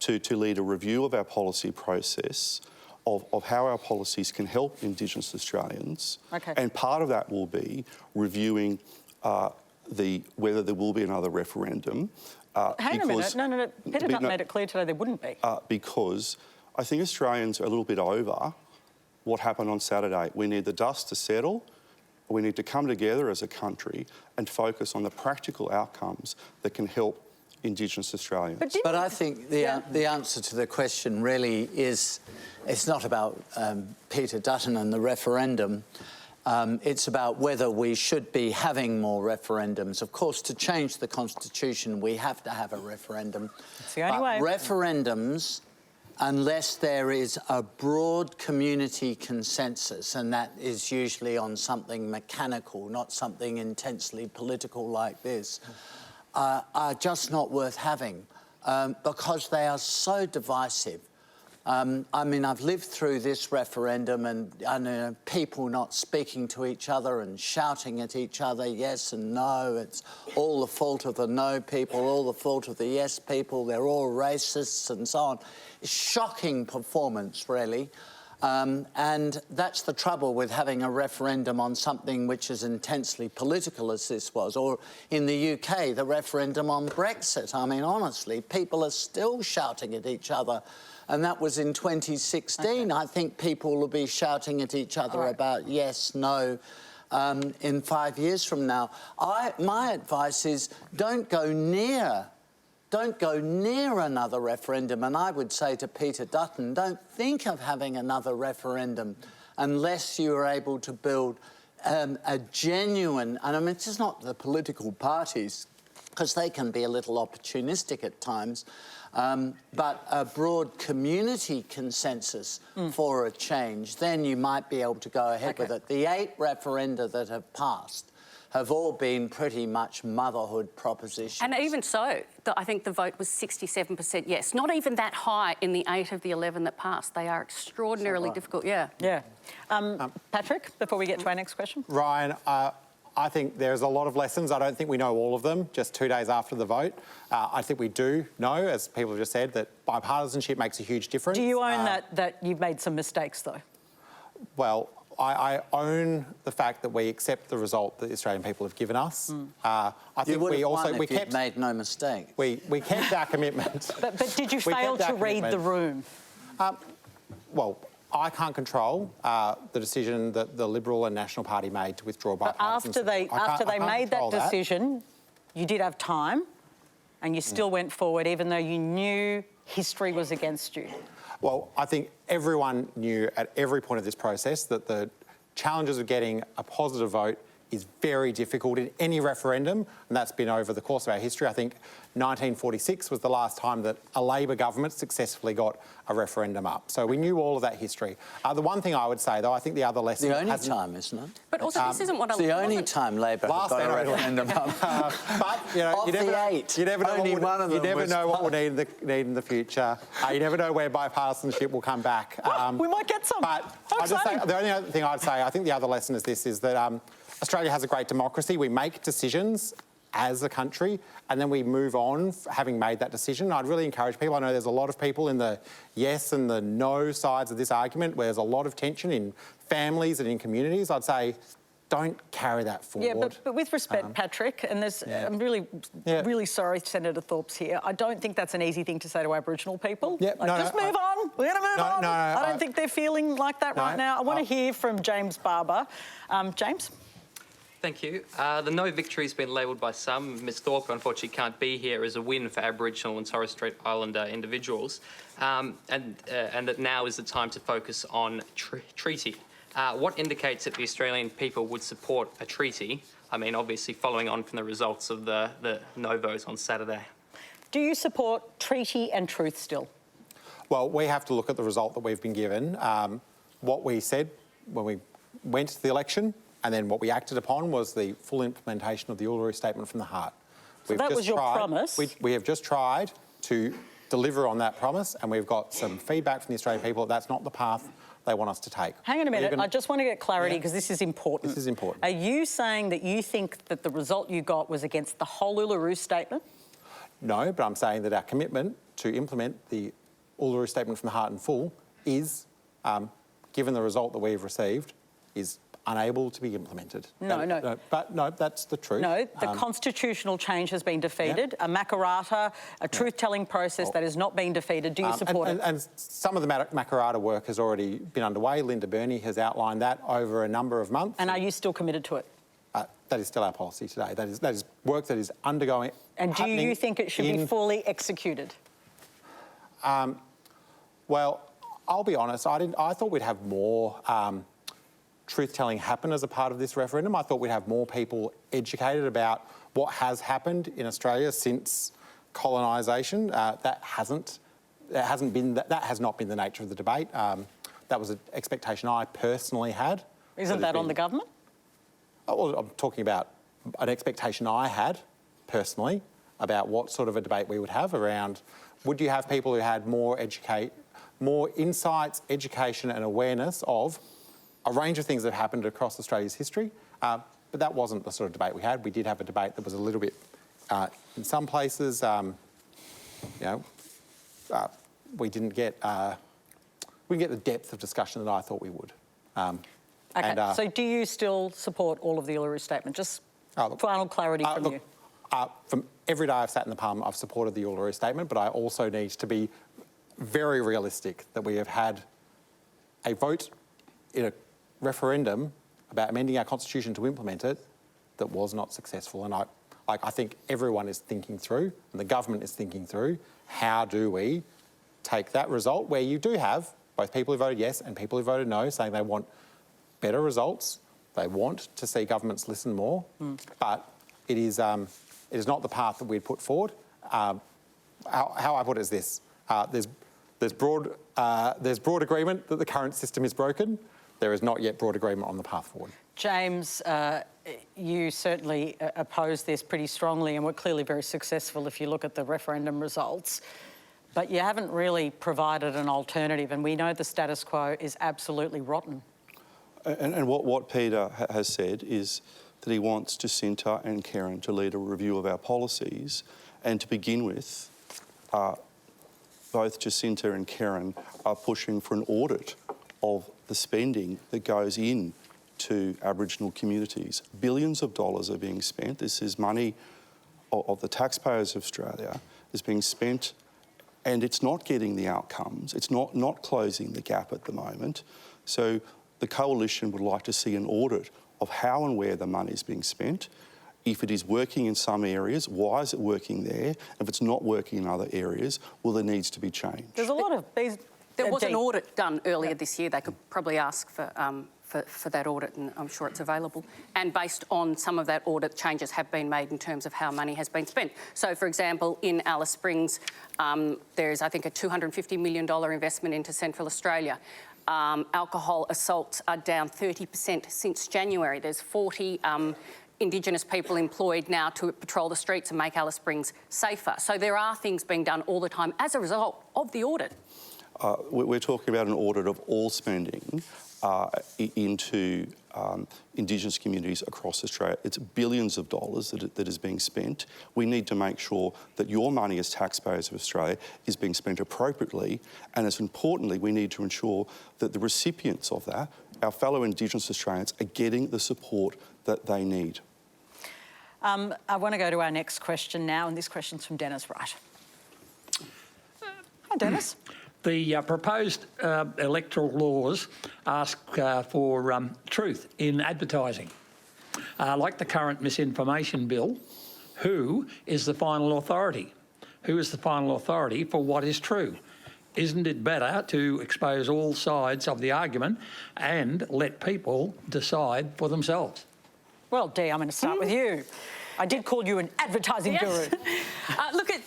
to lead a review of our policy process of how our policies can help Indigenous Australians.
Okay.
And part of that will be reviewing whether there will be another referendum.
Hang on a minute. No. Peter Dutton made it clear today there wouldn't be.
Because I think Australians are a little bit over what happened on Saturday. We need the dust to settle. We need to come together as a country and focus on the practical outcomes that can help Indigenous Australians.
But I think the answer to the question really is, it's not about Peter Dutton and the referendum. It's about whether we should be having more referendums. Of course, to change the Constitution, we have to have a referendum.
It's the only way.
Referendums, unless there is a broad community consensus, and that is usually on something mechanical, not something intensely political like this, are just not worth having because they are so divisive. I mean, I've lived through this referendum and people not speaking to each other and shouting at each other, yes and no. It's all the fault of the no people, all the fault of the yes people. They're all racists and so on. It's shocking performance, really. And that's the trouble with having a referendum on something which is intensely political as this was. Or in the UK, the referendum on Brexit. I mean, honestly, people are still shouting at each other. And that was in 2016. Okay. I think people will be shouting at each other about yes, no, in 5 years from now. My advice is don't go near another referendum. And I would say to Peter Dutton, don't think of having another referendum unless you are able to build a genuine, and I mean, it's just not the political parties, because they can be a little opportunistic at times, but a broad community consensus for a change, then you might be able to go ahead with it. The 8 referenda that have passed have all been pretty much motherhood propositions.
And even so, I think the vote was 67% yes. Not even that high in the 8 of the 11 that passed. They are extraordinarily difficult, Yeah.
Patrick, before we get to our next question.
Ryan, I think there's a lot of lessons. I don't think we know all of them just 2 days after the vote. I think we do know, as people have just said, that bipartisanship makes a huge difference.
Do you own that you've made some mistakes, though?
Well, I own the fact that we accept the result that the Australian people have given us. I think we also
made no mistake.
We kept our commitment.
But did you fail to read the room?
Well, I can't control the decision that the Liberal and National Party made to withdraw bipartisanship.
But after they made that decision, you did have time, and you still went forward, even though you knew history was against you.
Well, I think everyone knew at every point of this process that the challenges of getting a positive vote is very difficult in any referendum, and that's been over the course of our history. I think 1946 was the last time that a Labor government successfully got a referendum up. So we knew all of that history. The one thing I would say, though, I think the other lesson...
The only time, isn't it?
But also, this isn't what...
It's the only time Labor have got a referendum up.
But, you know, you never know what we'll need in the future. You never know where bipartisanship will come back.
We might get some.
But the only other thing I'd say, I think the other lesson is this, is that Australia has a great democracy. We make decisions as a country, and then we move on having made that decision. I'd really encourage people, I know there's a lot of people in the yes and the no sides of this argument where there's a lot of tension in families and in communities. I'd say don't carry that forward.
Yeah, but with respect, Patrick, and I'm really sorry Senator Thorpe's here. I don't think that's an easy thing to say to Aboriginal people.
Yeah,
move on. We're going to move on. I don't think they're feeling like that right now. I want to hear from James Barber. James?
Thank you. The no victory has been labelled by some. Ms Thorpe unfortunately can't be here as a win for Aboriginal and Torres Strait Islander individuals, and that now is the time to focus on treaty. What indicates that the Australian people would support a treaty? I mean, obviously following on from the results of the no vote on Saturday.
Do you support treaty and truth still?
Well, we have to look at the result that we've been given. What we said when we went to the election and then what we acted upon was the full implementation of the Uluru Statement from the Heart.
So that was your promise?
We have just tried to deliver on that promise, and we've got some feedback from the Australian people that that's not the path they want us to take.
Hang on a minute, I just want to get clarity because this is important.
This is important.
Are you saying that you think that the result you got was against the whole Uluru Statement?
No, but I'm saying that our commitment to implement the Uluru Statement from the Heart in full is, given the result that we've received, is unable to be implemented.
No.
But no, that's the truth.
No, the constitutional change has been defeated. A Makarrata, a truth-telling process that has not been defeated. Do you support it?
And some of the Makarrata work has already been underway. Linda Burney has outlined that over a number of months.
And are you still committed to it?
That is still our policy today. That is work that is undergoing.
And do you think it should be fully executed?
Well, I'll be honest. I thought we'd have more truth-telling happen as a part of this referendum. I thought we'd have more people educated about what has happened in Australia since colonisation. That has not been the nature of the debate. That was an expectation I personally had.
Isn't that on the government?
Well, I'm talking about an expectation I had personally about what sort of a debate we would have around, would you have people who had more insights, education and awareness of a range of things that have happened across Australia's history, but that wasn't the sort of debate we had. We did have a debate that was a little bit, in some places, we didn't get the depth of discussion that I thought we would.
Okay, so do you still support all of the Uluru Statement? Just final clarity from you.
From every day I've sat in the Parliament, I've supported the Uluru Statement, but I also need to be very realistic that we have had a vote in a referendum about amending our constitution to implement it that was not successful. And I think everyone is thinking through, and the government is thinking through, how do we take that result where you do have both people who voted yes and people who voted no saying they want better results, they want to see governments listen more, but it is not the path that we'd put forward. How I put it is this: there's broad agreement that the current system is broken. There is not yet broad agreement on the path forward.
James, you certainly oppose this pretty strongly and were clearly very successful if you look at the referendum results. But you haven't really provided an alternative, and we know the status quo is absolutely rotten.
And what Peter has said is that he wants Jacinta and Karen to lead a review of our policies, and to begin with, both Jacinta and Karen are pushing for an audit of the spending that goes in to Aboriginal communities. Billions of dollars are being spent. This is money of the taxpayers of Australia is being spent, and it's not getting the outcomes. It's not closing the gap at the moment. So the Coalition would like to see an audit of how and where the money is being spent. If it is working in some areas, why is it working there? If it's not working in other areas, well, there needs to be change.
There's a lot of these.
There was an audit done earlier this year. They could probably ask for that audit, and I'm sure it's available. And based on some of that audit, changes have been made in terms of how money has been spent. So, for example, in Alice Springs, there's, I think, a $250 million investment into Central Australia. Alcohol assaults are down 30% since January. There's 40 Indigenous people employed now to patrol the streets and make Alice Springs safer. So there are things being done all the time as a result of the audit.
We're talking about an audit of all spending into Indigenous communities across Australia. It's billions of dollars that is being spent. We need to make sure that your money as taxpayers of Australia is being spent appropriately, and as importantly, we need to ensure that the recipients of that, our fellow Indigenous Australians, are getting the support that they need.
I want to go to our next question now, and this question's from Dennis Wright. Hi, Dennis.
The proposed electoral laws ask for truth in advertising. like the current misinformation bill, who is the final authority? Who is the final authority for what is true? Isn't it better to expose all sides of the argument and let people decide for themselves?
Well, Dee, I'm going to start with you. I did call you an advertising guru.
Look at,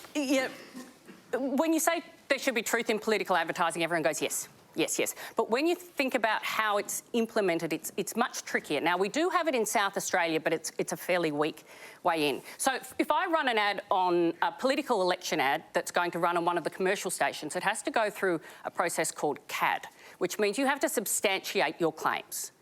when you say there should be truth in political advertising, everyone goes, yes. Yes, yes. But when you think about how it's implemented, it's much trickier. Now, we do have it in South Australia, but it's a fairly weak way in. So if I run an ad on a political election ad that's going to run on one of the commercial stations, it has to go through a process called CAD, which means you have to substantiate your claims.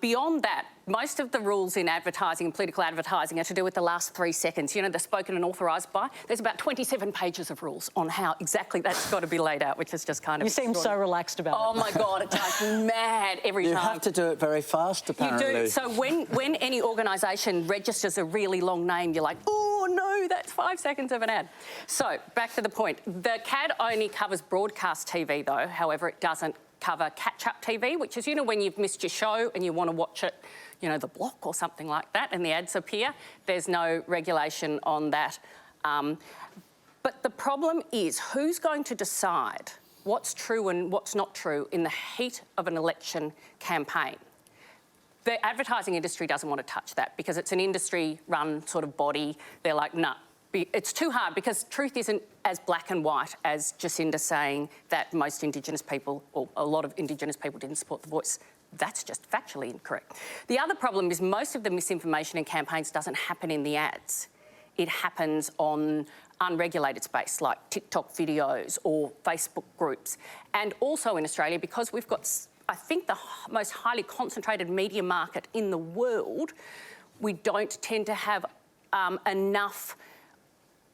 Beyond that, most of the rules in advertising and political advertising are to do with the last 3 seconds. You know, the spoken and authorised by. There's about 27 pages of rules on how exactly that's got to be laid out, which is just kind of...
You seem so relaxed about it.
Oh, my God, it drives me mad every time.
You have to do it very fast, apparently.
You do. So when any organisation registers a really long name, you're like, oh, no, that's 5 seconds of an ad. So, back to the point. The CAD only covers broadcast TV, though. However, it doesn't cover catch-up TV, which is, you know, when you've missed your show and you want to watch it, you know, The Block or something like that, and the ads appear. There's no regulation on that. But the problem is, who's going to decide what's true and what's not true in the heat of an election campaign? The advertising industry doesn't want to touch that because it's an industry-run sort of body. They're like, no. It's too hard because truth isn't as black and white as Jacinda saying that most Indigenous people, or a lot of Indigenous people, didn't support the Voice. That's just factually incorrect. The other problem is most of the misinformation in campaigns doesn't happen in the ads. It happens on unregulated space like TikTok videos or Facebook groups. And also in Australia, because we've got, I think, the most highly concentrated media market in the world, we don't tend to have enough...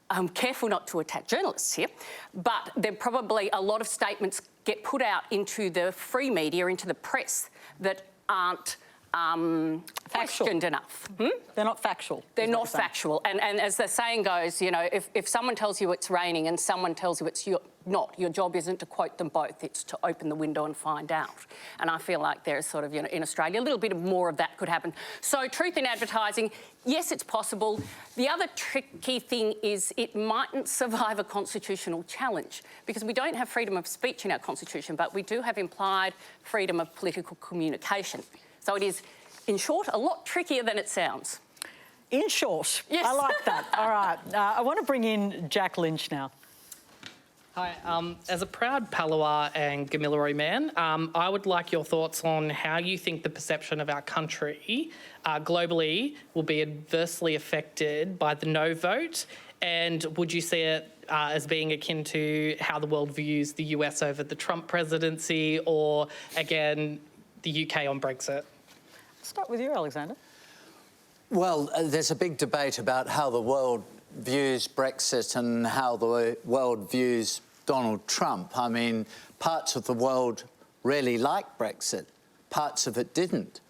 I'm careful not to attack journalists here, but there probably a lot of statements get put out into the free media, into the press, that aren't questioned enough.
They're not factual.
They're not factual. And as the saying goes, you know, if someone tells you it's raining and someone tells you it's not, your job isn't to quote them both, it's to open the window and find out. And I feel like there's sort of, you know, in Australia, a little bit more of that could happen. So truth in advertising, yes, it's possible. The other tricky thing is it mightn't survive a constitutional challenge because we don't have freedom of speech in our constitution, but we do have implied freedom of political communication. So it is, in short, a lot trickier than it sounds.
In short.
Yes.
I like that. All right. I want to bring in Jack Lynch now.
Hi. As a proud Palawa and Gamilaroi man, I would like your thoughts on how you think the perception of our country globally will be adversely affected by the no vote, and would you see it as being akin to how the world views the US over the Trump presidency, or, again, the UK on Brexit?
Let's start with you, Alexander.
Well, there's a big debate about how the world views Brexit and how the world views Donald Trump. I mean, parts of the world really liked Brexit, parts of it didn't.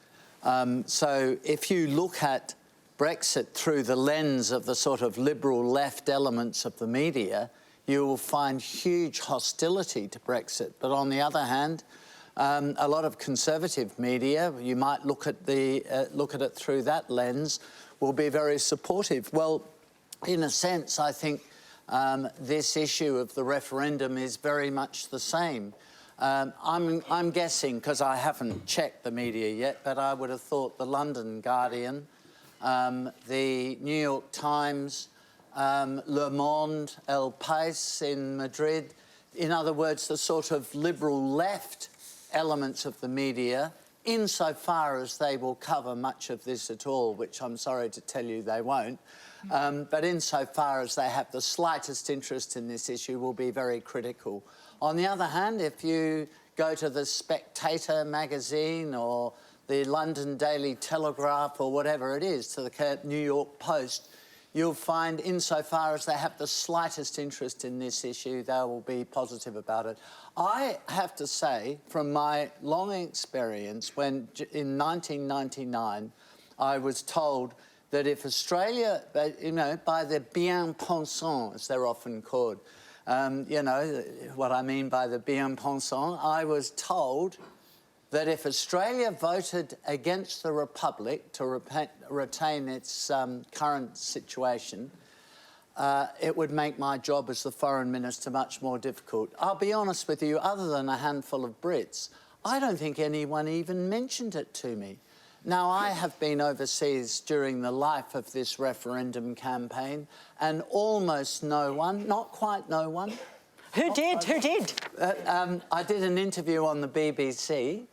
So if you look at Brexit through the lens of the sort of liberal left elements of the media, you will find huge hostility to Brexit. But on the other hand, a lot of conservative media, you might look at it through that lens, will be very supportive. Well, in a sense, I think this issue of the referendum is very much the same. I'm guessing, because I haven't checked the media yet, but I would have thought the London Guardian, the New York Times, Le Monde, El País in Madrid, in other words, the sort of liberal left elements of the media, insofar as they will cover much of this at all, which I'm sorry to tell you they won't, but insofar as they have the slightest interest in this issue, will be very critical. On the other hand, if you go to the Spectator magazine or the London Daily Telegraph or whatever it is, to the New York Post, you'll find, insofar as they have the slightest interest in this issue, they will be positive about it. I have to say, from my long experience, when in 1999 I was told that if Australia, you know, by the bien-pensants, as they're often called, you know, what I mean by the bien-pensants, I was told that if Australia voted against the Republic to retain its current situation, it would make my job as the Foreign Minister much more difficult. I'll be honest with you, other than a handful of Brits, I don't think anyone even mentioned it to me. Now, I have been overseas during the life of this referendum campaign, and almost no one, not quite no one.
Who did? Who did?
I did an interview on the BBC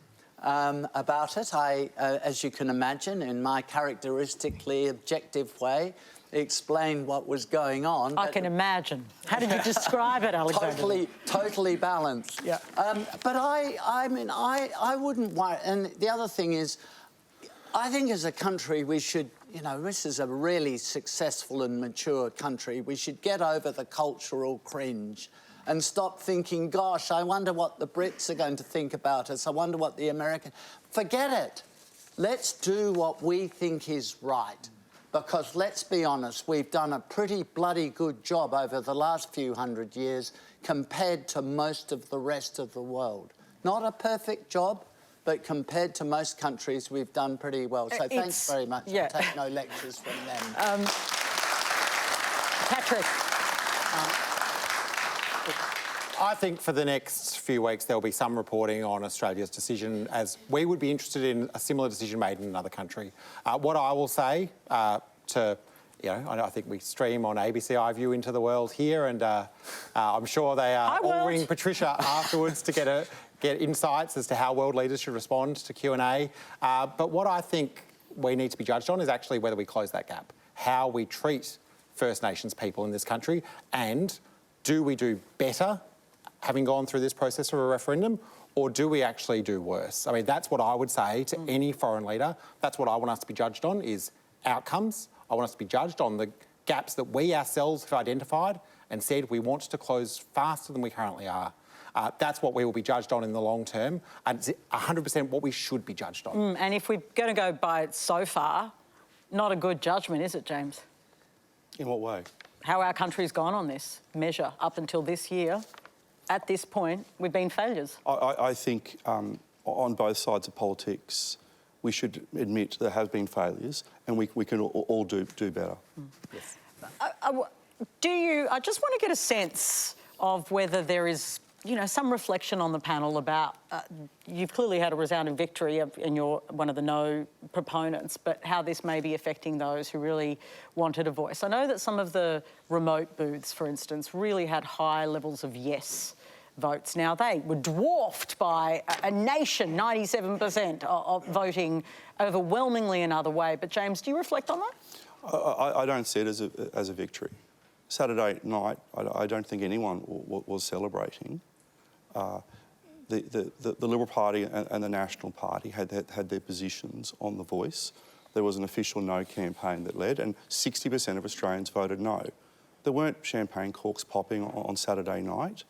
about it. I, as you can imagine, in my characteristically objective way, explained what was going on.
I can imagine. How did you describe it, Alexander?
Totally balanced.
Yeah.
But I mean, I wouldn't worry. And the other thing is, I think as a country we should, you know, this is a really successful and mature country. We should get over the cultural cringe and stop thinking, gosh, I wonder what the Brits are going to think about us. I wonder what the Americans... Forget it. Let's do what we think is right. Because let's be honest, we've done a pretty bloody good job over the last few hundred years compared to most of the rest of the world. Not a perfect job, but compared to most countries, we've done pretty well. So thanks very much.
Yeah.
I'll take no lectures from them.
Patrick.
I think for the next few weeks there'll be some reporting on Australia's decision, as we would be interested in a similar decision made in another country. What I will say I think we stream on ABC iView into the world here, and I'm sure they are all ring Patricia afterwards to get insights as to how world leaders should respond to Q&A. But what I think we need to be judged on is actually whether we close that gap, how we treat First Nations people in this country, and do we do better having gone through this process of a referendum, or do we actually do worse? I mean, that's what I would say to any foreign leader. That's what I want us to be judged on, is outcomes. I want us to be judged on the gaps that we ourselves have identified and said we want to close faster than we currently are. That's what we will be judged on in the long term, and it's 100% what we should be judged on.
And if we're going to go by it so far, not a good judgment, is it, James?
In what way?
How our country's gone on this measure up until this year. At this point, we've been failures.
I think on both sides of politics, we should admit there have been failures, and we can all do better.
Yes. I just want to get a sense of whether there is, you know, some reflection on the panel about, you've clearly had a resounding victory and you're one of the no proponents, but how this may be affecting those who really wanted a voice. I know that some of the remote booths, for instance, really had high levels of yes votes. Now, they were dwarfed by a nation, 97% of voting overwhelmingly another way. But, James, do you reflect on that?
I don't see it as a victory. Saturday night, I don't think anyone was celebrating. The Liberal Party and the National Party had their positions on the voice. There was an official no campaign that led, and 60% of Australians voted no. There weren't champagne corks popping on Saturday night.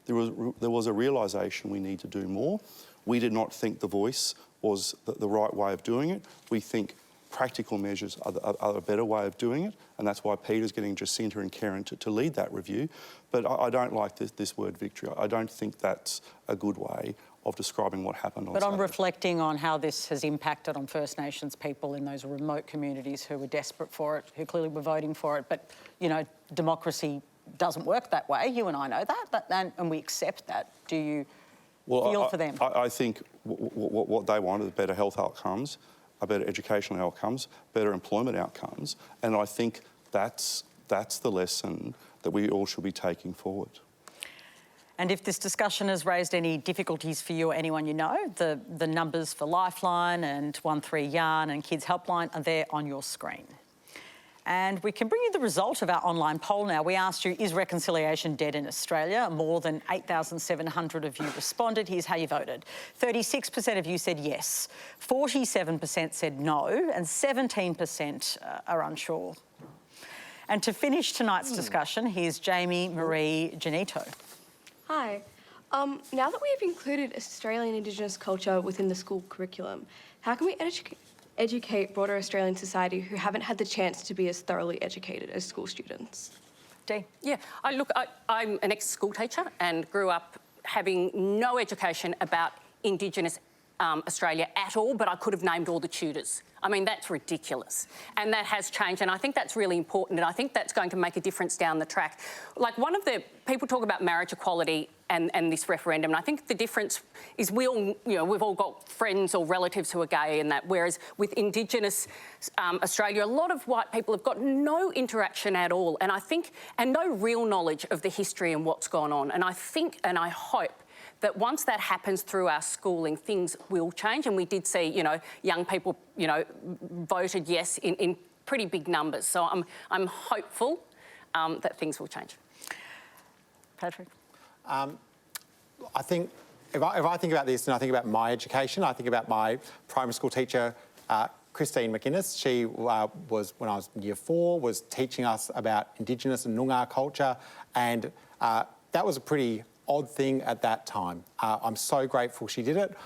There was a realisation we need to do more. We did not think the voice was the right way of doing it. We think practical measures are a better way of doing it, and that's why Peter's getting Jacinta and Karen to lead that review. But I don't like this word victory. I don't think that's a good way of describing what happened on Saturday.
But I'm reflecting on how this has impacted on First Nations people in those remote communities who were desperate for it, who clearly were voting for it. But, you know, democracy doesn't work that way. You and I know that, and we accept that. Do you feel for them?
I think what they wanted, better health outcomes, better educational outcomes, better employment outcomes, and I think that's the lesson that we all should be taking forward.
And if this discussion has raised any difficulties for you or anyone you know, the numbers for Lifeline and 13 Yarn and Kids Helpline are there on your screen. And we can bring you the result of our online poll now. We asked you, is reconciliation dead in Australia? More than 8,700 of you responded. Here's how you voted. 36% of you said yes, 47% said no, and 17% are unsure. And to finish tonight's discussion, here's Jamie Marie Janito.
Hi. Now that we've included Australian Indigenous culture within the school curriculum, how can we educate broader Australian society who haven't had the chance to be as thoroughly educated as school students?
Dee?
Yeah, I'm an ex-school teacher and grew up having no education about Indigenous Australia at all, but I could have named all the tutors. I mean, that's ridiculous. And that has changed, and I think that's really important, and I think that's going to make a difference down the track. Like, one of the people talk about marriage equality and this referendum, and I think the difference is we've all got friends or relatives who are gay and that, whereas with Indigenous Australia, a lot of white people have got no interaction at all, and I think, and no real knowledge of the history and what's gone on. And I think, and I hope, that once that happens through our schooling, things will change. And we did see, young people, voted yes in pretty big numbers. So I'm hopeful that things will change.
Patrick?
I think, if I think about this and I think about my education, I think about my primary school teacher, Christine McInnes. She was, when I was in year 4, was teaching us about Indigenous and Noongar culture, and that was a pretty odd thing at that time. I'm so grateful she did it.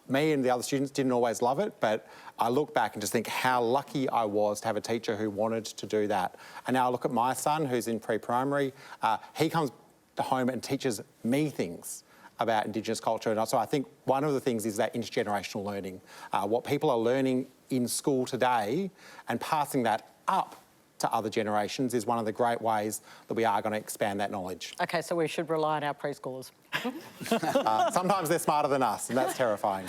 Me and the other students didn't always love it, but I look back and just think how lucky I was to have a teacher who wanted to do that. And now I look at my son, who's in pre-primary. He comes home and teaches me things about Indigenous culture. And so I think one of the things is that intergenerational learning. What people are learning in school today and passing that up to other generations is one of the great ways that we are going to expand that knowledge.
OK, so we should rely on our preschoolers.
Sometimes they're smarter than us, and that's terrifying.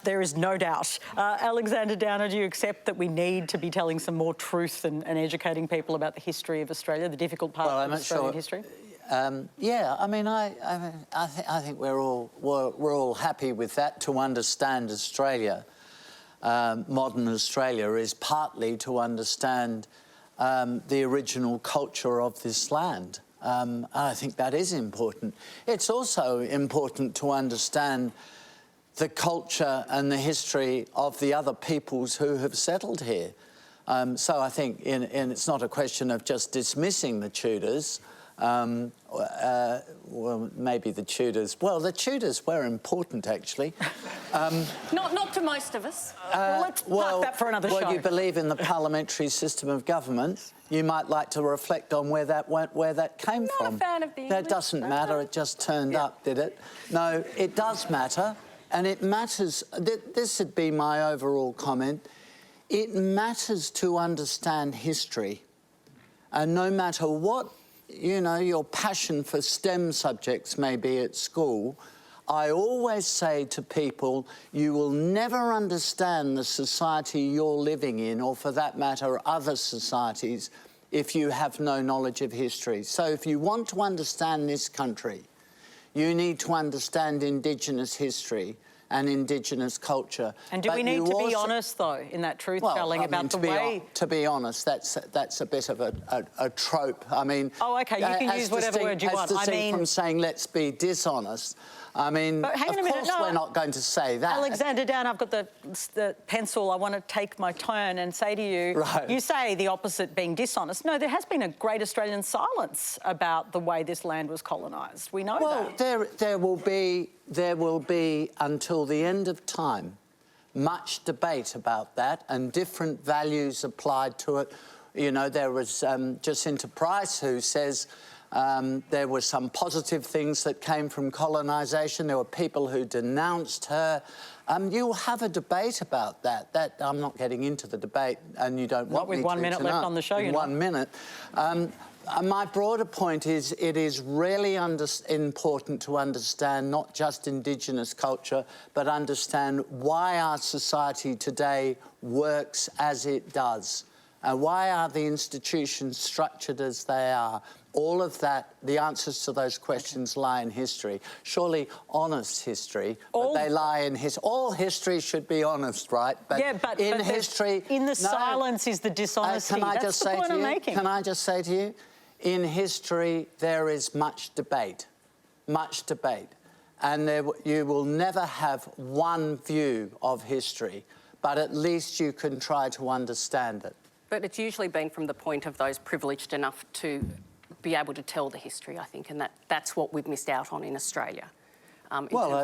There is no doubt. Alexander Downer, do you accept that we need to be telling some more truth and educating people about the history of Australia, the difficult part of Australian history?
Yeah, I mean, I think we're all happy with that. To understand Australia, modern Australia, is partly to understand the original culture of this land. I think that is important. It's also important to understand the culture and the history of the other peoples who have settled here. So I think it's not a question of just dismissing the Tudors. Well, maybe the Tudors. Well, the Tudors were important, actually.
Not to most of us.
Let's park that for another show.
Well, you believe in the parliamentary system of government. You might like to reflect on where that went, where that came from.
Not a fan of the
That
English.
doesn't matter. It just turned up, did it? No, it does matter, and it matters. This would be my overall comment. It matters to understand history, and no matter what your passion for STEM subjects may be at school, I always say to people, you will never understand the society you're living in, or for that matter, other societies, if you have no knowledge of history. So if you want to understand this country, you need to understand Indigenous history and Indigenous culture.
And do we need to be honest, though, in that truth-telling about the way...
To be honest, that's a bit of a trope. I mean...
Oh, OK, you can use whatever word you want.
I mean... from saying, let's be dishonest. I mean,
but hang on a minute.
Of course we're not going to say that.
Alexander Down, I've got the pencil. I want to take my turn and say to you, you say the opposite being dishonest. No, there has been a great Australian silence about the way this land was colonised. We know that.
Well, there will be, until the end of time, much debate about that and different values applied to it. There was Jacinta Price who says... there were some positive things that came from colonisation. There were people who denounced her. You'll have a debate about that. I'm not getting into the debate, and you don't want me to.
Not with 1 minute left on the show,
in 1 minute. My broader point is it is really important to understand not just Indigenous culture, but understand why our society today works as it does. Why are the institutions structured as they are? All of that, the answers to those questions lie in history. Surely honest history, but they lie in history. All history should be honest, right? But in history...
In the silence is the dishonesty. That's the point I'm making.
Can I just say to you, in history there is much debate. And you will never have one view of history, but at least you can try to understand it.
But it's usually been from the point of those privileged enough to be able to tell the history, I think, and that's what we've missed out on in Australia.
Well,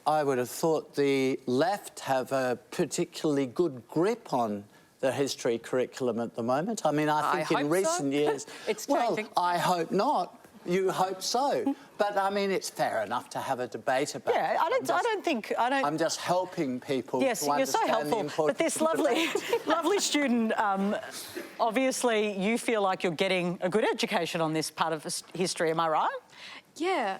I would have thought the left have a particularly good grip on the history curriculum at the moment. I mean, I think in recent years...
It's changing.
Well, I hope not. You hope so. But, I mean, it's fair enough to have a debate about it.
Yeah, I don't think...
I'm just helping people
yes,
to
you're so
understand the
helpful.
importance
But this
of
lovely,
debate.
lovely student, obviously you feel like you're getting a good education on this part of history, am I right?
Yeah.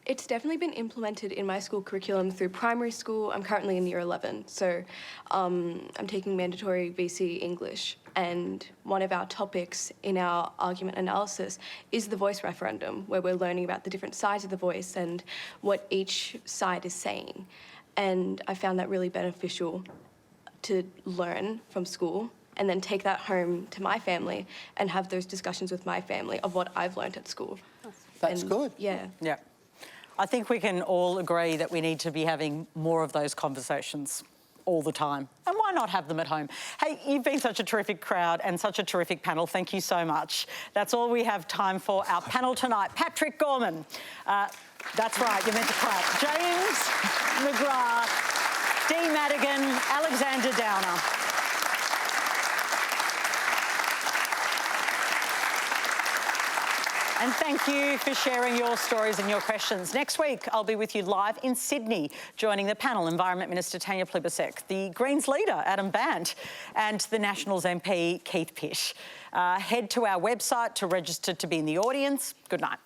It's definitely been implemented in my school curriculum through primary school. I'm currently in year 11, so I'm taking mandatory VC English, and one of our topics in our argument analysis is the voice referendum, where we're learning about the different sides of the voice and what each side is saying. And I found that really beneficial to learn from school and then take that home to my family and have those discussions with my family of what I've learned at school.
That's good.
Yeah.
Yeah. I think we can all agree that we need to be having more of those conversations all the time. And why not have them at home? Hey, you've been such a terrific crowd and such a terrific panel. Thank you so much. That's all we have time for. Our panel tonight, Patrick Gorman. That's right, you're meant to clap. James McGrath, Dee Madigan, Alexander Downer. And thank you for sharing your stories and your questions. Next week, I'll be with you live in Sydney, joining the panel, Environment Minister Tanya Plibersek, the Greens leader, Adam Bandt, and the Nationals MP, Keith Pitt. Head to our website to register to be in the audience. Good night.